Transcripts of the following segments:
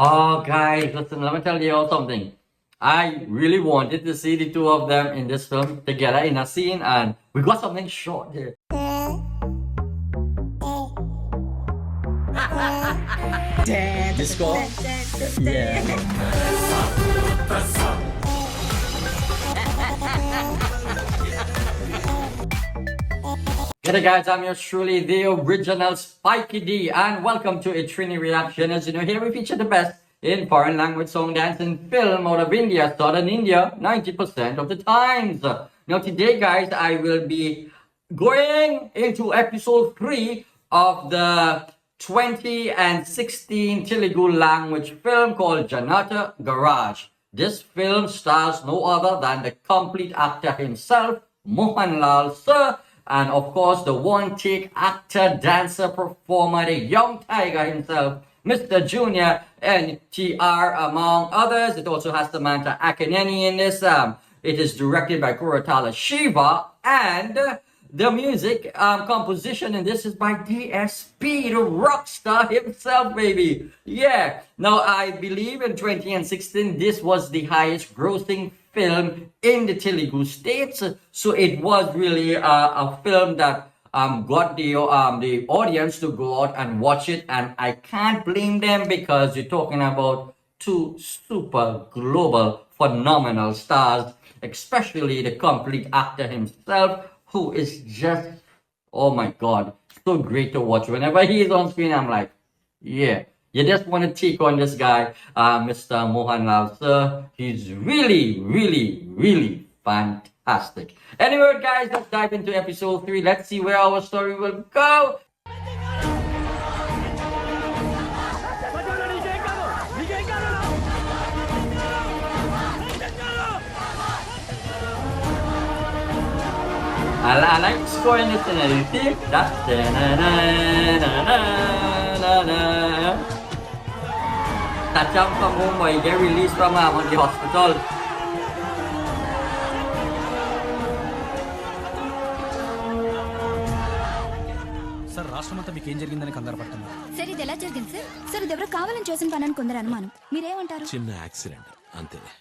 Oh, guys, listen, let me tell you all something. I really wanted to see the two of them in this film together in a scene, and we got something short here. Disco? Yeah. Hey guys, I'm yours truly, the original Spikey D, and welcome to a Trini reaction. As you know, here we feature the best in foreign language song, dance, and film out of India, southern India, 90% of the times. Now today, guys, I will be going into episode 3 of the 2016 Telugu language film called Janata Garage. This film stars no other than the complete actor himself, Mohanlal Sir, and of course the one-take actor, dancer, performer, the young tiger himself, Mr. Junior NTR, among others. It also has Samantha Akineni in this. It is directed by Koratala Shiva, and the music composition in this is by DSP, the rock star himself, baby. Yeah. Now, I believe in 2016, this was the highest grossing film in the Telugu states. So it was really a film that got the audience to go out and watch it. And I can't blame them because you're talking about two super global phenomenal stars, especially the complete actor himself, who is just, oh my god, so great to watch. Whenever he's on screen, I'm like, yeah, you just want to take on this guy, Mr. Mohanlal Sir. He's really, really, really fantastic. Anyway, guys, let's dive into episode 3. Let's see where our story will go. I like scoring this in a theme. That Tacham from Mumbai get released from the hospital. Sir రాష్ట్రమంతా మీకు ఏం జరిగిందని కంగారు పడుతున్నారు. Sir ఇది ఎలా జరిగింది sir? Sir ఇది ఎవరో కావాలని చేసిన పని అని కొందరు అనుమానం. మీరేమంటారు? చిన్న యాక్సిడెంట్ అంతేలే.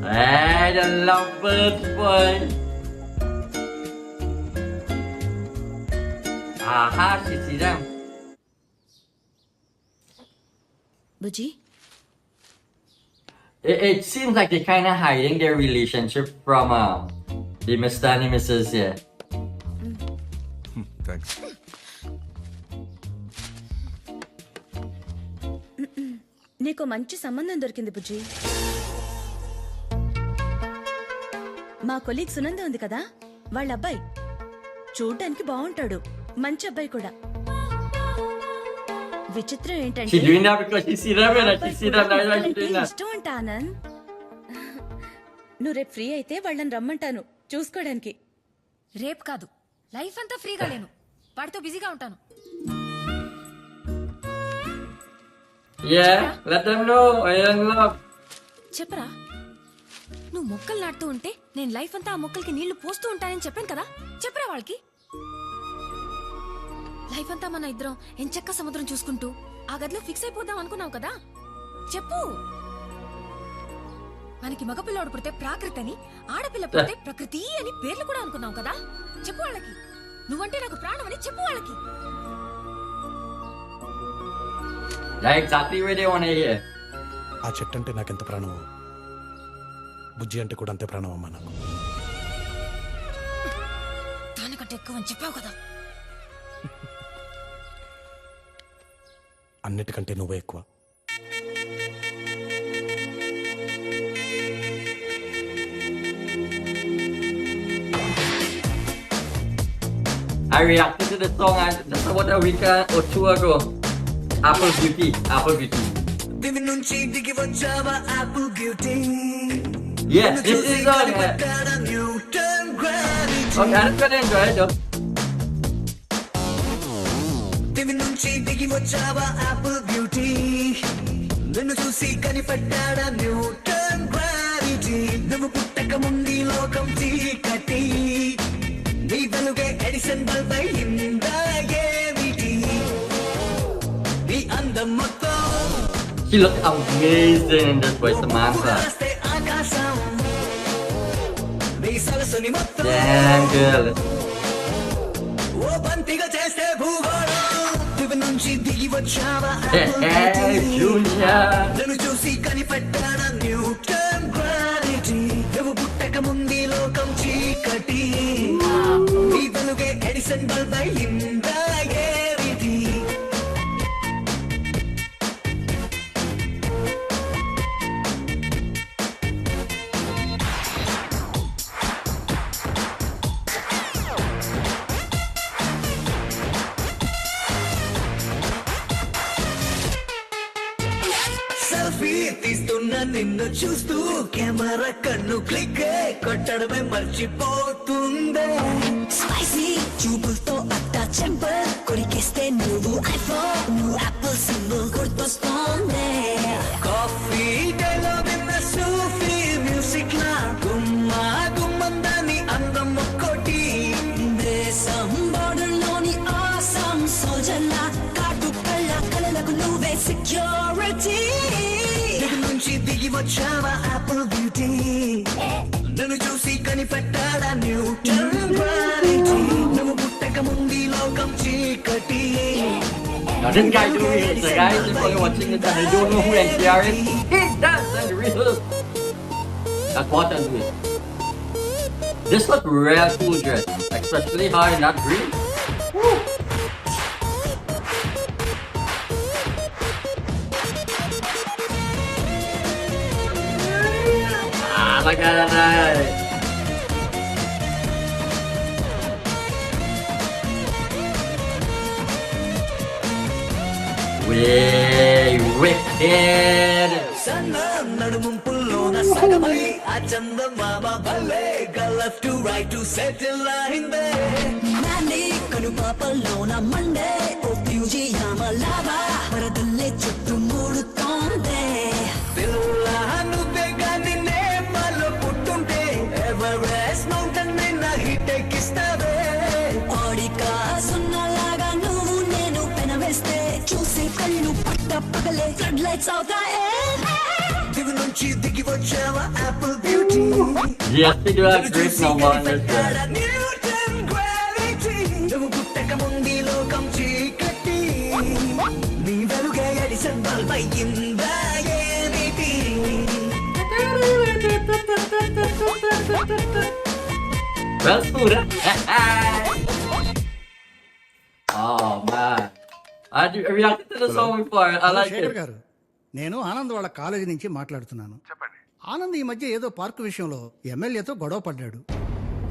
Hey, the lovebirds, boy. Aha, she see them. Bujji It seems like they're kind of hiding their relationship from the Mr. and the Mrs. here. Thanks. నీకు మంచి సంబంధం దొరికింది బుజ్జి. మా కొలీగ్ సునంద ఉంది కదా, వాళ్ళ అబ్బాయి చూడ్డానికి బాగుంటాడు, మంచి అబ్బాయి కూడా. విచిత్రం ఏంటంటే She doing that because she see them and she see them now she doing that. ఇష్టం అంట ఆనంద్. నువ్వు రేపు ఫ్రీ అయితే వాళ్ళని రమ్మంటాను చూసుకోవడానికి. రేపు కాదు, లైఫ్ అంతా ఫ్రీగా లేను, వాడితో బిజీగా ఉంటాను. Yeah, let them know I am in love. చెప్పరా, నువ్వు మొక్కలు నాటుతూ ఉంటే నేను లైఫ్ అంతా ఆ మొక్కలకి నీళ్లు పోస్తూ ఉంటానని చెప్పాను కదా. చెప్పరా వాళ్ళకి. లైఫ్ అంతా మన ఇద్దరం ఎంచక్క సముద్రం చూసుకుంటూ ఆ గదిలో ఫిక్స్ అయిపోదాం అనుకున్నావు కదా. చెప్పు. మనకి మగపిల్లాడు పుడితే ప్రాకృతి అని, ఆడపిల్ల పుడితే ప్రకృతి అని పేర్లు కూడా అనుకున్నావు కదా. చెప్పు వాళ్ళకి. నువ్వంటే నాకు ప్రాణం అని చెప్పు వాళ్ళకి. That's exactly where they want to hear. ఆ చెట్టు అంటే నాకెంత ప్రాణమో, బుజ్జి అంటే కూడా అంతే ప్రాణం అమ్మా నాకు. దానికంటే ఎక్కువ అని చెప్పావు కదా. అన్నిటికంటే నువ్వే ఎక్కువ. I reacted to the song just about a week or two ago. Apple Beauty. Yes, this is on. Okay, I'm gonna enjoy it though. నిన్ను చూసి కనిపడ్డాడా న్యూటన్ గ్రావిటీ. నువ్వు పుట్టక ముందు లోకం చీకటి, నీ వెలుగే ఎడిసన్ బల్బ్ అయిందా ఏమిటి? అందం మొత్తం She looks amazing in this voice, Samantha. రాస్తే ఆకాశం నీ సరస్సుని మొత్తం Damn girl. ఓ బంతిగా చేస్తే భూగోళం దివి నుంచి దిగి వచ్చావా Hey, Junior. నన్ను చూసి కనిపెట్టాడా న్యూటన్ గ్రావిటీ నువ్వు పుట్టక ముందు లోకం చీకటి నీ వెలుగే ఎడిసన్ బల్బ్ అయిందా ఏమిటి సెల్ఫీ తీస్తున్న నిన్ను చూస్తూ కెమెరా కన్ను క్లిక్ కొట్టడమే మర్చిపోతుందే స్పైసీ చూపులతో అట్టా చెంపల్ కొరికేస్తే నువ్వు ఐఫోన్ నువ్వు యాపిల్ సింబల్ గుర్తొస్తోందే కాఫీ డేలో విన్న సూఫీ మ్యూజిక్ లా గుమ్మా గుమ్మందాని అందం ఒక్కోటి దేశం బోర్డర్లోని ఆసం సోజల్లా కాటు కళ్ళ కలలకు నువ్వే సెక్యూరిటీ నుంచి దిగి వచ్చావా యాపిల్ బ్యూటీ నన్ను చూసి కనిపెట్టాడా న్యూటన్ గ్రావిటీ నువ్వు పుట్టక ముందు లోకం చీకటి Now this guy doing it, the guy is probably watching it and they don't know who NTR is. He does and real. That's what I'm doing. This look real cool dress, especially how in that green. Woo. Look at that. Way wicked. సన్న నడుముంపుల్లోన సగమై ఆ చందమామ భలే left to right to settle అయిందే Nani కనుపాపల్లోన Monday ఓ ఫ్యూజియామ lava వరదల్లే చుట్టూ మూడుతోందే పిల్ల నువ్వే గాని నేపాల్లో పుట్టుంటే Everest mountain నిన్న హిట్ ఎక్కిస్తావే ఓడికా సున్నలాగా నువ్వు నేను పెనవేస్తే చూసి కళ్ళు పట్ట పగలే ఫ్లడ్ లైట్స్ అవుతాయే దివి నుంచి దిగి వచ్చావా Apple beauty Yes, they do have great number on this dress. Newton gravity నువ్వు పుట్టక ముందు లోకం చీకటి నీ వెలుగే ఎడిసన్ బల్బ్ అయ్యిందా ఏమిటి Well, smooth, huh? Oh man, I reacted to the song before. I like Shekhar it. గారు నేను ఆనంద్ వాళ్ళ కాలేజీ నుంచి మాట్లాడుతున్నాను. చెప్పండి. ఆనంద్ ఈ మధ్య ఏదో పార్క్ విషయంలో ఎమ్మెల్యేతో గొడవ పడ్డాడు.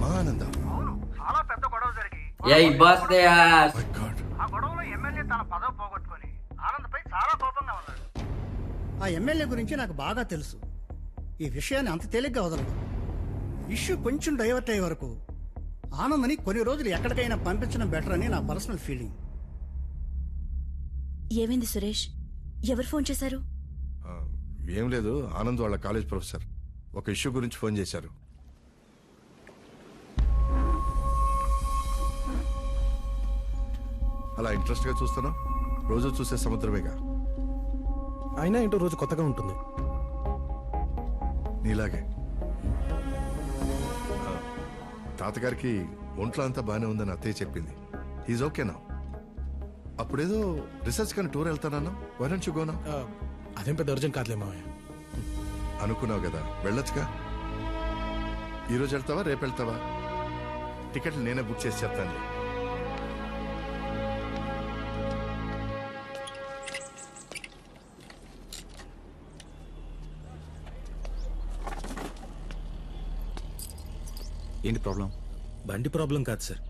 మా ఆనంద చాలా పెద్ద గొడవ జరిగి Yeah, he bust their ass. ఆ గొడవలో ఎమ్మెల్యే తన పదవి పోగొట్టుకొని ఆనందపై చాలా కోపంగా ఉన్నాడు. ఆ ఎమ్మెల్యే గురించి నాకు బాగా తెలుసు. ఈ విషయాన్ని అంత తేలిగ్గా వదలడు. ఇష్యూ కొంచెం డైవర్ట్ అయ్యే వరకు ఆనంద్ని కొన్ని రోజులు ఎక్కడికైనా పంపించడం బెటర్ అని నా పర్సనల్ ఫీలింగ్. ఏమైంది సురేష్? ఎవరు ఫోన్ చేశారు? ఏం లేదు, ఆనంద్ వాళ్ళ కాలేజ్ ప్రొఫెసర్ ఒక ఇష్యూ గురించి ఫోన్ చేశారు. అలా ఇంట్రెస్ట్ గా చూస్తున్నా, రోజు చూసే సముద్రమేగా. అయినా ఏంటో రోజు కొత్తగా ఉంటుంది. నీలాగే. తాతగారికి ఒంట్లో అంతా బాగానే ఉందని అత్తయ్య చెప్పింది. ఈజ్ ఓకే నా. అప్పుడేదో రీసెర్చ్ కానీ టూర్ వెళ్తానన్నా, why don't you go now? అదేం పెద్ద అర్జెంట్ కాదులే మావయ్య. అనుకున్నావు కదా, వెళ్ళొచ్చుగా. ఈరోజు వెళ్తావా, రేపు వెళ్తావా? టికెట్లు నేనే బుక్ చేసి చెప్తాను. ఏంటి ప్రాబ్లం? బండి ప్రాబ్లం కాదు సార్,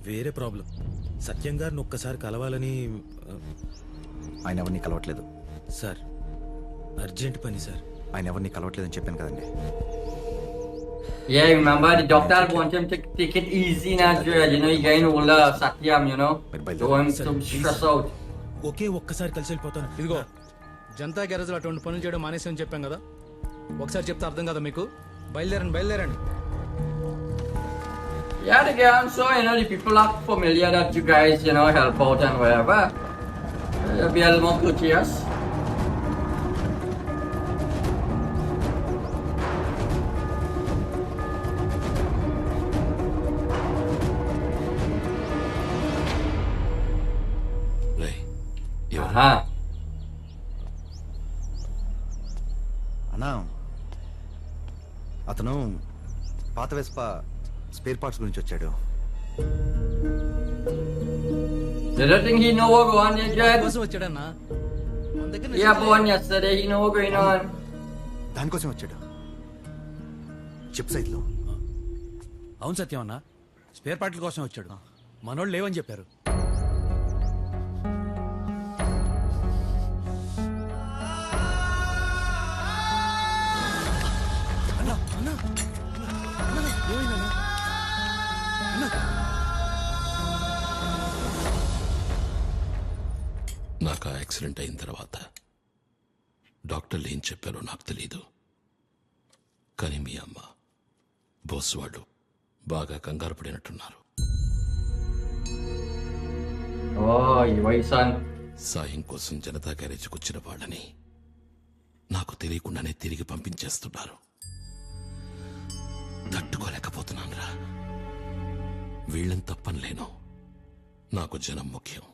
వేరే ప్రాబ్లం. సత్యం గారిని ఒక్కసారి కలవాలని. ఆయన ఎవరిని కలవట్లేదు సార్, అర్జెంట్ పని సార్. ఆయన ఎవరిని కలవట్లేదని చెప్పాను కదండి. Yeah, remember the doctor want him to take it easy now, you know, he getting older, Satyam, you know. Don't want him to stress out. ఒకే ఒక్కసారి కలిసి వెళ్ళిపోతాను. ఇదిగో జనతా గ్యారేజ్ లో అటువంటి పనులు చేయడం మానేసి చెప్పాం కదా. ఒకసారి చెప్తే అర్థం కదా మీకు. బయలుదేరండి. Yeah, the game, so, you know, the people are familiar that you guys, you know, help out and whatever. Be a little more courteous. Aha. అన్నా అతను పాత వెస్పా స్పేర్ పార్ట్స్ గురించి వచ్చాడు. Did you think he know what going on yet? కోసం వచ్చాడన్నా మన దగ్గర Yeah, born yesterday. He know what going on. దానికోసం వచ్చాడు. చిప్ సైట్లో అవును సత్యం అన్న స్పేర్ పార్ట్ల కోసం వచ్చాడు. మనోళ్ళు లేవని చెప్పారు. నాకు ఆ యాక్సిడెంట్ అయిన తర్వాత డాక్టర్లు ఏం చెప్పారో నాకు తెలీదు. కానీ మీ అమ్మ బోస్ వాళ్ళు బాగా కంగారు పడినట్టున్నారు. Oh, you wait, son. సాయం కోసం జనతా గ్యారేజ్కి వచ్చిన వాళ్ళని నాకు తెలియకుండానే తిరిగి పంపించేస్తున్నారు. తట్టుకోలేకపోతున్నానురా. వీళ్ళని తప్పనిలేను. నాకు జనం ముఖ్యం,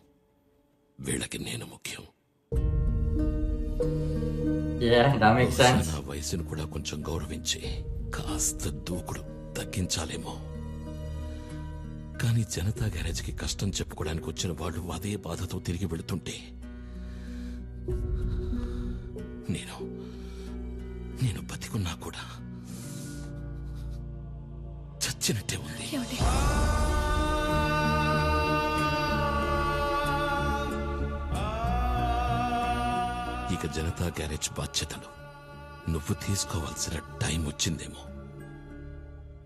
వీళ్ళకి నేను ముఖ్యం. Yeah, that makes sense. నా వయసును కూడా కొంచెం గౌరవించి కాస్త దూకుడు తగ్గించాలేమో. కానీ జనతా గ్యారేజ్కి కష్టం చెప్పుకోవడానికి వచ్చిన వాళ్ళు అదే బాధతో తిరిగి వెళుతుంటే నేను బతికున్నా కూడా చచ్చినట్టే ఉంది. ఇక జనతా గ్యారేజ్ బాధ్యతలు నువ్వు తీసుకోవాల్సిన టైం వచ్చిందేమో.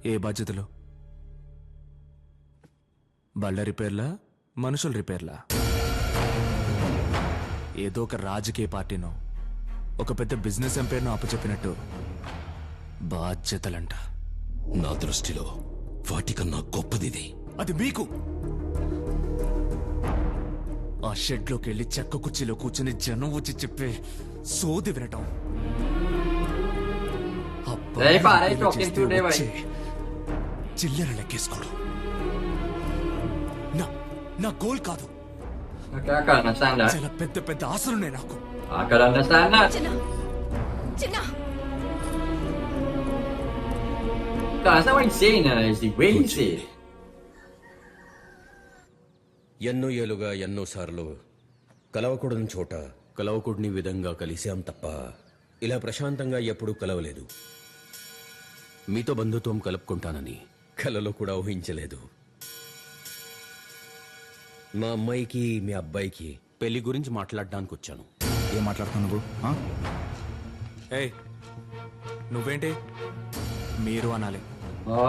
ఏ బాధ్యతలు? బళ్ళ రిపేర్లా, మనుషుల రిపేర్లా? ఏదో ఒక రాజకీయ పార్టీనో ఒక పెద్ద బిజినెస్ ఎంపైర్నో అప్పచెప్పినట్టు బాధ్యతలంట. నా దృష్టిలో వాటికన్నా గొప్పదిది. అది మీకు. ఆ షెడ్లోకి వెళ్ళి చెక్క కుర్చీలో కూర్చుని జనం వచ్చి చెప్పే సోది వినటం, చిల్లర లెక్కేసుకోవడం నా గోల్ కాదు. Okay, I can understand that. చాలా పెద్ద పెద్ద ఆశలున్నాయి నాకు. I can understand that. చిన్న That's not what he's saying, it's the way he's saying. ఎన్నో ఏలుగా ఎన్నోసార్లు కలవకూడని చోట కలవకూడని విధంగా కలిశాం తప్ప ఇలా ప్రశాంతంగా ఎప్పుడూ కలవలేదు. మీతో బంధుత్వం కలుపుకుంటానని కలలో కూడా ఊహించలేదు. మా అమ్మాయికి మీ అబ్బాయికి పెళ్లి గురించి మాట్లాడడానికి వచ్చాను. ఏం మాట్లాడుతున్నావు నువ్వు? ఏయ్, నువ్వేంటి మీరు అనాలి. Oh,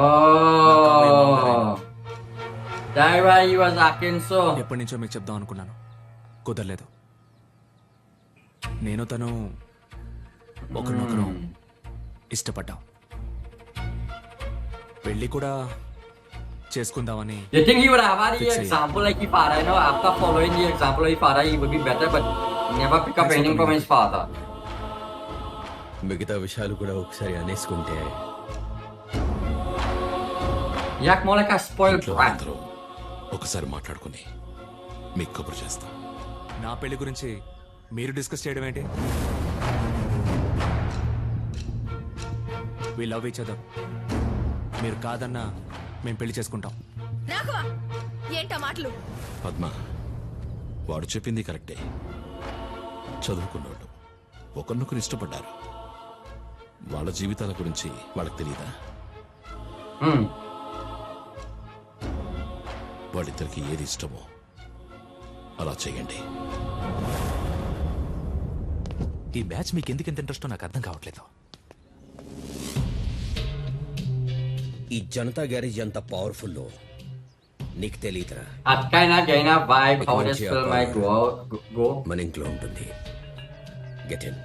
that's why he was acting so. ఎప్పటి నుంచో మీకు చెప్దాం అనుకున్నాను, కుదరలేదు. నేను తను ఒకరినొకరు ఇష్టపడ్డాం. పెళ్లి కూడా చేసుకుందామని. You think he would have had the example like his father, you know, after following the example of his father, he would be better, but never pick up anything from his father. మిగతా విషయాలు కూడా ఒకసారి అనేసుకుంటే You act more like a spoiled brat. ఒకసారి మాట్లాడుకుని మీకు కబురు చేస్తా. నా పెళ్లి గురించి మీరు డిస్కస్ చేయడం ఏంటి? We love each other. మీరు కాదన్నా మేము పెళ్లి చేసుకుంటాం. రాఘవ, ఏంటా మాటలు? పద్మ, వాడు చెప్పింది కరెక్టే. చదువుకున్నోళ్ళు ఒకరినొకరు ఇష్టపడ్డారు. వాళ్ళ జీవితాల గురించి వాళ్ళకి తెలియదా? వాళ్ళిద్దరికి ఏది ఇష్టమో అలా చేయండి. ఈ మ్యాచ్ మీకు ఎందుకు ఎంత ఇంట్రెస్టో నాకు అర్థం కావట్లేదు. ఈ జనతా గ్యారేజ్ ఎంత పవర్ఫుల్లో నీకు తెలియదురా. That kind of vibe how this film might go. మన ఇంట్లో ఉంటుంది. Get in.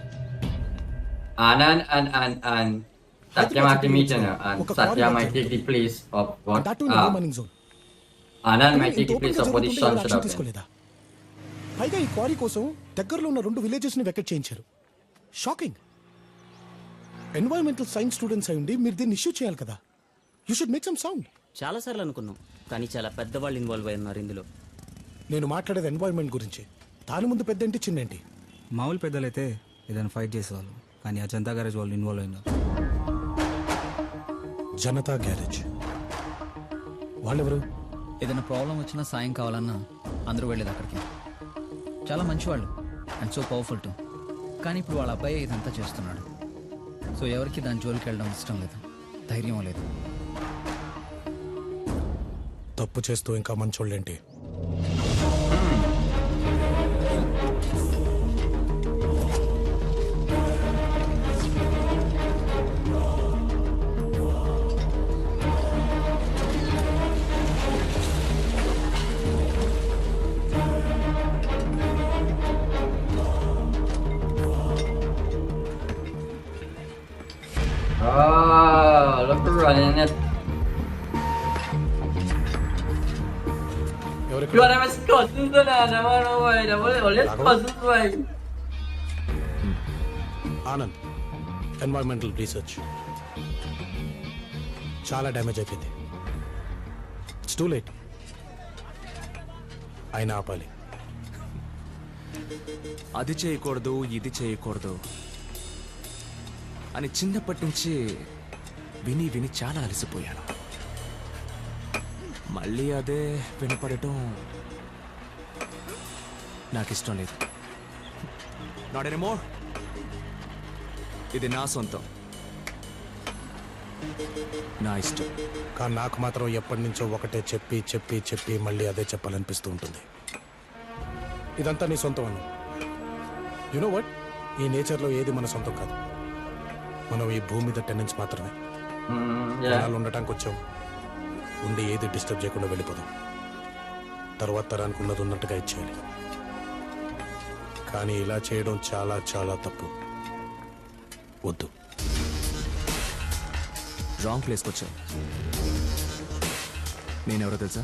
Anand and Satya might be meeting her, and Satya might take the place of what Anand might take the place of what his son should have been. పైగా ఈ quarry కోసం దగ్గరలో ఉన్న 2 villages ని vacate చేయించారు. Shocking. Environmental science students అయి ఉండి మీరు దీన్ని ఇష్యూ చేయాలి కదా. You should make some sound. చాలా సార్లు అనుకున్నాం, కానీ చాలా పెద్దవాళ్ళు ఇన్వాల్వ్ అయి ఉన్నారు ఇందులో. నేను మాట్లాడేది ఎన్వైరన్మెంట్ గురించి. దాని ముందు పెద్ద ఏంటి చిన్న ఏంటి? మామూలు పెద్దలైతే ఏదైనా ఫైట్ చేసేవాళ్ళు, కానీ ఆ జనతా గ్యారేజ్ వాళ్ళు ఇన్వాల్వ్ అయినారు. జనతా గ్యారేజ్ వాళ్ళెవరు? ఏదైనా ప్రాబ్లం వచ్చినా సాయం కావాలన్నా అందరూ వెళ్ళేది అక్కడికి. చాలా మంచివాళ్ళు అండ్ సో పవర్ఫుల్ టు. కానీ ఇప్పుడు వాళ్ళ అబ్బాయి ఇదంతా చేస్తున్నాడు. సో ఎవరికి దాని జోలికి వెళ్ళడం ఇష్టం లేదు, ధైర్యం లేదు. తప్పు చేస్తూ ఇంకా మంచోళ్ళేంటి? Oh, look who's running it. You are my cousins, cousins. Anand, environmental research చాలా డ్యామేజ్ అయిపోయింది. It's too late. ఆయన ఆపాలి. అది చేయకూడదు, ఇది చేయకూడదు అని చిన్నప్పటి నుంచి విని విని చాలా అలసిపోయాను. మళ్ళీ అదే వినపడటం నాకు ఇష్టం లేదు. Not anymore. ఇది నా సొంతం, నా ఇష్టం. కానీ నాకు మాత్రం ఎప్పటి నుంచో ఒకటే చెప్పి చెప్పి చెప్పి మళ్ళీ అదే చెప్పాలనిపిస్తూ ఉంటుంది. ఇదంతా నీ సొంతం అను. యు నో వాట్, ఈ నేచర్లో ఏది మన సొంతం కాదు. మనం ఈ భూమి మీద టెనెంట్స్ మాత్రమే. కొన్నాళ్ళు ఉండటానికి వచ్చాం, ఉండి ఏది డిస్టర్బ్ చేయకుండా వెళ్ళిపోదాం. తర్వాత తరానికి ఉన్నది ఉన్నట్టుగా ఇచ్చేయాలి. కానీ ఇలా చేయడం చాలా చాలా తప్పు. వద్దు. రాంగ్ ప్లేస్కి వచ్చావు. నేనెవరో తెలుసా?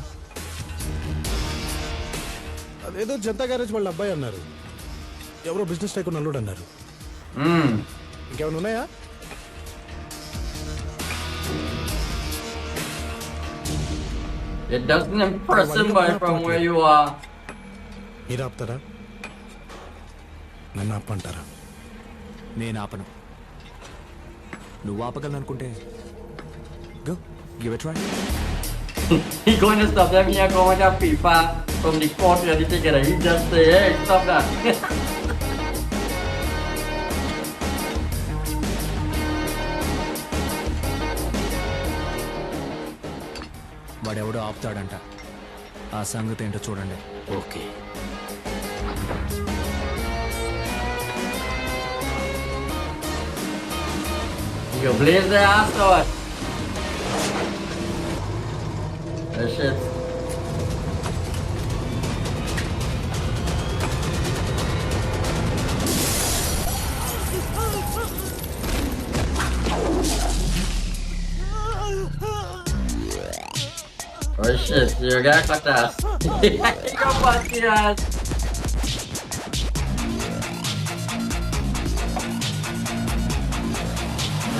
అదేదో జనతా గ్యారేజ్ వాళ్ళ అబ్బాయి అన్నారు. ఎవరో బిజినెస్ టైకూన్ అల్లుడు అన్నారు. ఇంకేమైనా ఉన్నాయా? It doesn't impress him by from where you are. మీరు ఆపుతారా? నన్ను ఆపంటారా? నేను ఆపను. నువ్వు ఆపగలను అనుకుంటే go give it a try. He going to stop them here going to FIFA from the court and take it. He just say, hey, stop that. వాడెవడో ఆపుతాడంట. ఆ సంగతి ఏంటో చూడండి. Okay. You blaze the ass or what? That shit. Oh shit, you got cut ass. Your fucking ass.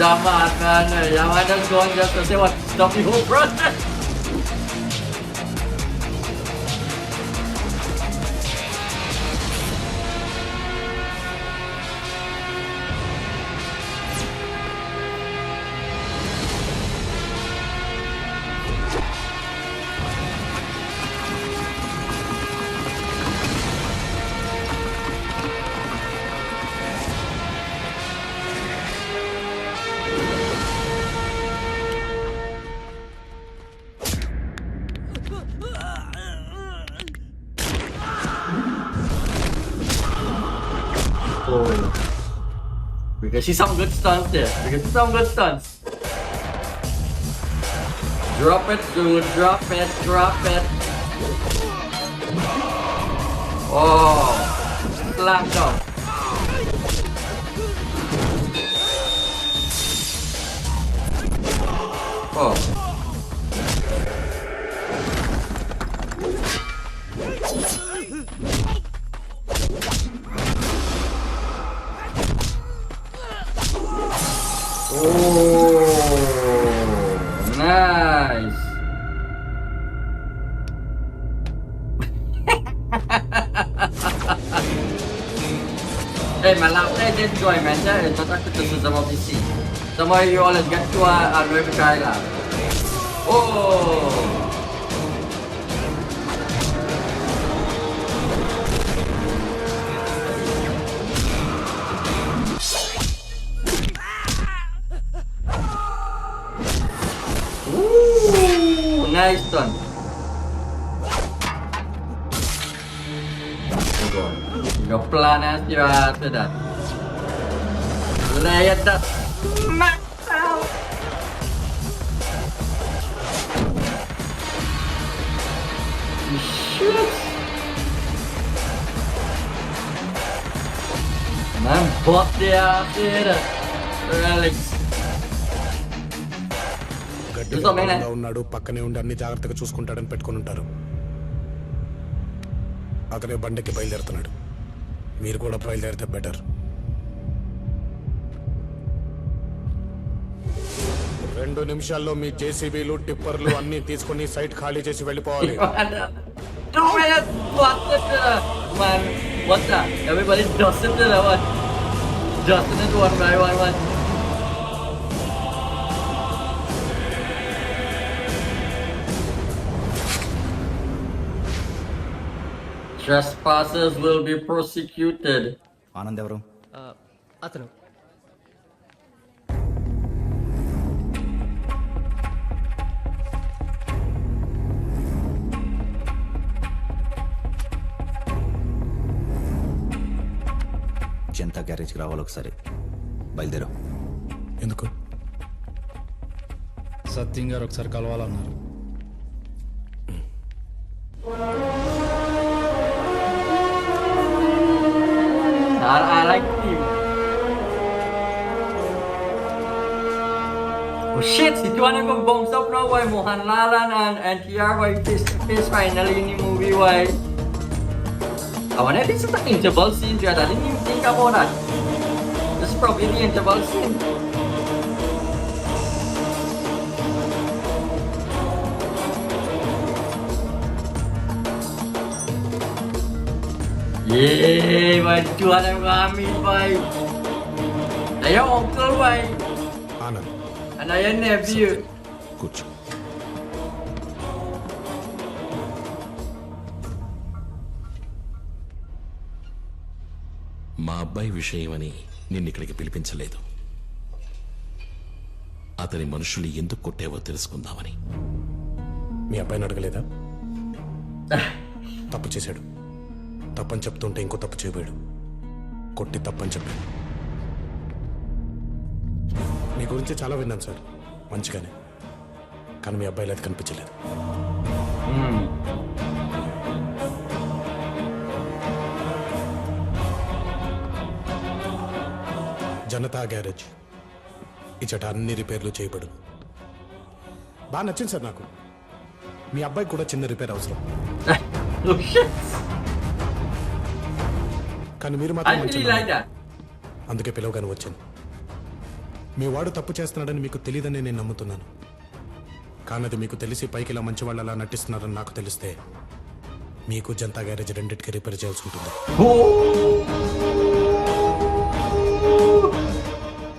Yaman, man. Yaman is going just to say what stop the whole process. We can see some good stunts there. We can see some good stunts. Drop it, dude. Drop it. Drop it. Oh. Slam down. Oh. Oh, nice. Hey, my last day did enjoy, man. That is not a criticism of the scene. Some of you always get to a very try laugh. Oh. Ooh, nice one. Your plan as you are to that. Lay it up. Max out. Shit. Man, bot there, Alex. గట్టిగా బలంగా ఉన్నాడు, పక్కనే ఉండి అన్ని జాగ్రత్తగా చూసుకుంటాడని పెట్టుకుని ఉంటారు. అతనే బండికి బయలుదేరుతున్నాడు. మీరు కూడా బయలుదేరితే బెటర్. రెండు నిమిషాల్లో మీ జేసీబీలు టిప్పర్లు అన్ని తీసుకుని సైట్ ఖాళీ చేసి వెళ్ళిపోవాలి. Man, what's that? Everybody dusting it or what? Dusting it one by one. Trespassers will be prosecuted. Anand ఎవరు? అతను జనతా గ్యారేజ్కి రావాలి ఒకసారి. బయలుదేరు. ఎందుకు? సత్యం గారు ఒకసారి కలవాలన్నారు. I like him. Oh shit, si Tuan yang bounce up now, why Mohanlal and TR, why face to face finally in the movie, why? I wonder if this is the interval scene, Jad. I didn't even think about that. This is probably the interval scene. Yeay, why Tuan yang ngambil, why? Saya uncle, why? Anand, And I nephew. కూర్చో. మా అబ్బాయి విషయమని నిన్నిక్కడికి పిలిపించలేదు. అతని మనుషులు ఎందుకు కొట్టావో తెలుసుకుందామని. మీ అబ్బాయిని అడగలేదా? తప్పు చేశాడు. తప్పని చెప్తుంటే ఇంకో తప్పు చేయబోయాడు. కొట్టి తప్పని చెప్పాడు. మీ గురించి చాలా విన్నాను సార్, మంచిగానే. కానీ మీ అబ్బాయిలో అది కనిపించలేదు. జనతా గ్యారేజ్ ఇచ్చట అన్ని రిపేర్లు చేయబడు. బాగా నచ్చింది సార్ నాకు. మీ అబ్బాయికి కూడా చిన్న రిపేర్ అవసరం. కానీ మీరు మాత్రం మంచి మనిషి. అందుకే పిలవగానే వచ్చాను. మీ వాడు తప్పు చేస్తున్నాడని మీకు తెలియదని నేను నమ్ముతున్నాను. కానీ అది మీకు తెలిసి పైకి ఇలా మంచి వాళ్ళు అలా నటిస్తున్నారని నాకు తెలిస్తే మీకు జనతా గ్యారేజ్ రెండింటికి రిపేర్ చేయాల్సి ఉంటుంది.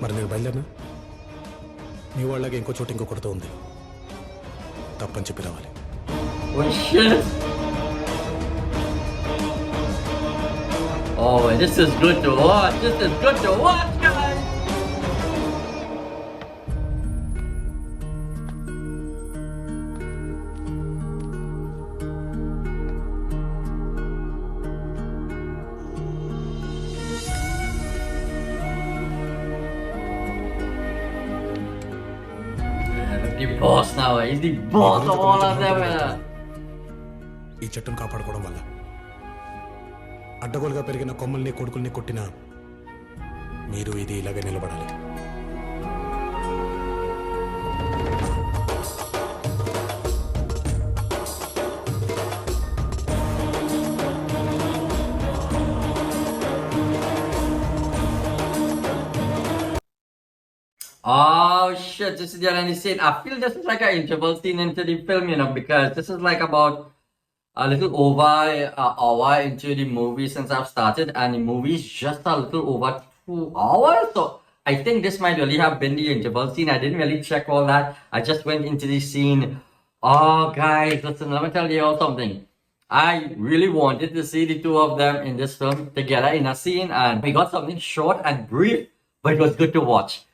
మరి నేను బయలుదేరినా? మీ వాళ్ళగా ఇంకో చోటు ఇంకొకటితో ఉంది. తప్పని చెప్పి రావాలి. Oh, this is good to watch. This is good to watch, guys. The boss now. He's the boss of all of them. ఈ చెట్టును కాపాడుకోవడం వల్ల అడ్డగోలుగా పెరిగిన కొమ్మల్ని కొడుకుల్ని కొట్టినా మీరు ఇది ఇలాగే నిలబడాలి. Oh shit, this is the only scene. I feel this is like an interval scene into the film, you know, because this is like about a little over an hour into the movie since I've started, and the movie is just a little over 2 hours. So I think this might really have been the interval scene. I didn't really check all that. I just went into the scene. Oh, guys, listen, let me tell you all something. I really wanted to see the two of them in this film together in a scene, and we got something short and brief, but it was good to watch.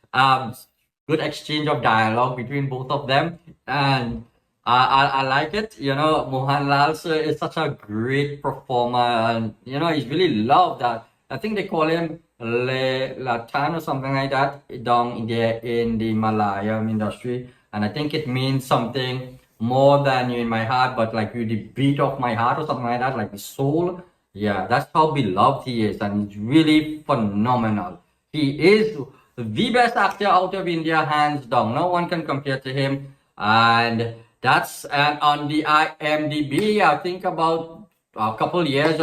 Good exchange of dialogue between both of them, and I like it. You know, Mohanlal sir is such a great performer, and you know, he's really loved that. I think they call him Latan or something like that down there in the Malayalam industry, and I think it means something more than you in my heart, but like you the beat of my heart or something like that, like the soul. Yeah, that's how beloved he is, and he's really phenomenal. He is the best actor out of India, hands down. No one can compare to him. And that's on the IMDb. I think about a few years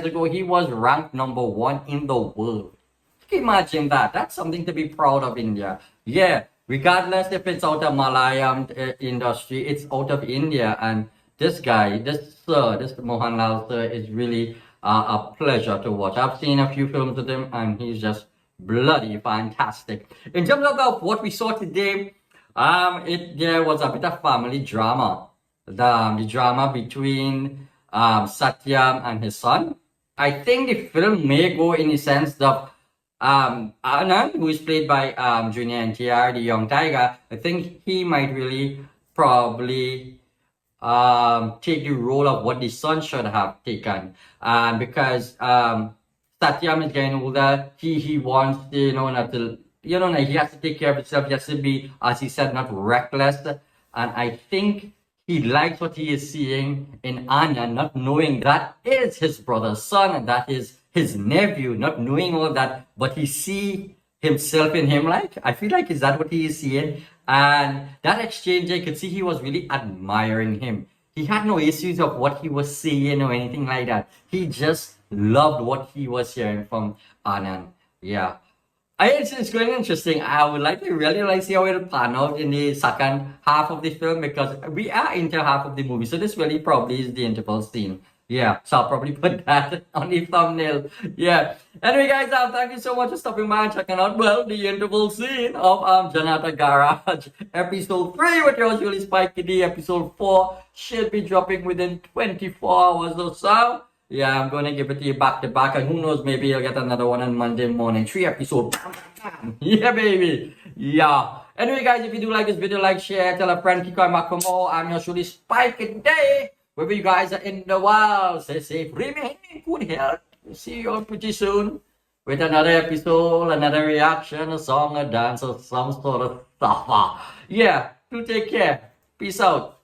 ago, he was ranked #1 in the world. Can you imagine that? That's something to be proud of, India. Yeah, regardless if it's out of Malayalam industry, it's out of India. And this guy, this Mohanlal sir, is really a pleasure to watch. I've seen a few films with him, and he's just bloody fantastic. In terms of what we saw today, there was a bit of family drama. The drama between Satyam and his son. I think the film may go in the sense of Anand, who is played by Junior NTR, the young tiger. I think he might really probably take the role of what the son should have taken. Because Satyam is getting older. He wants to, he has to take care of himself. He has to be, as he said, not reckless. And I think he likes what he is seeing in Anya, not knowing that is his brother's son and that is his nephew, not knowing all that, but he see himself in him. Like, I feel like is that what he is seeing? And that exchange, I could see he was really admiring him. He had no issues of what he was seeing or anything like that. He just loved what he was hearing from Anand. Yeah. It's going interesting. I would like to really see how it'll pan out in the second half of the film, because we are into half of the movie. So this really probably is the interval scene. Yeah, so I'll probably put that on the thumbnail. Yeah. Anyway, guys, thank you so much for stopping by and checking out, well, the interval scene of Janata Garage episode 3 with yours really Spikey D. Episode 4 should be dropping within 24 hours or so. Yeah, I'm going to give it to you back to back, and who knows, maybe you'll get another one on Monday morning. 3 episodes. Yeah, baby. Yeah. Anyway, guys, if you do like this video, like, share, tell a friend, keep going back for more. I'm your Shuli Spikey Day. Wherever you guys are in the world, stay safe, remain in good health. We'll see you all pretty soon with another episode, another reaction, a song, a dance, or some sort of stuff. Yeah, do take care. Peace out.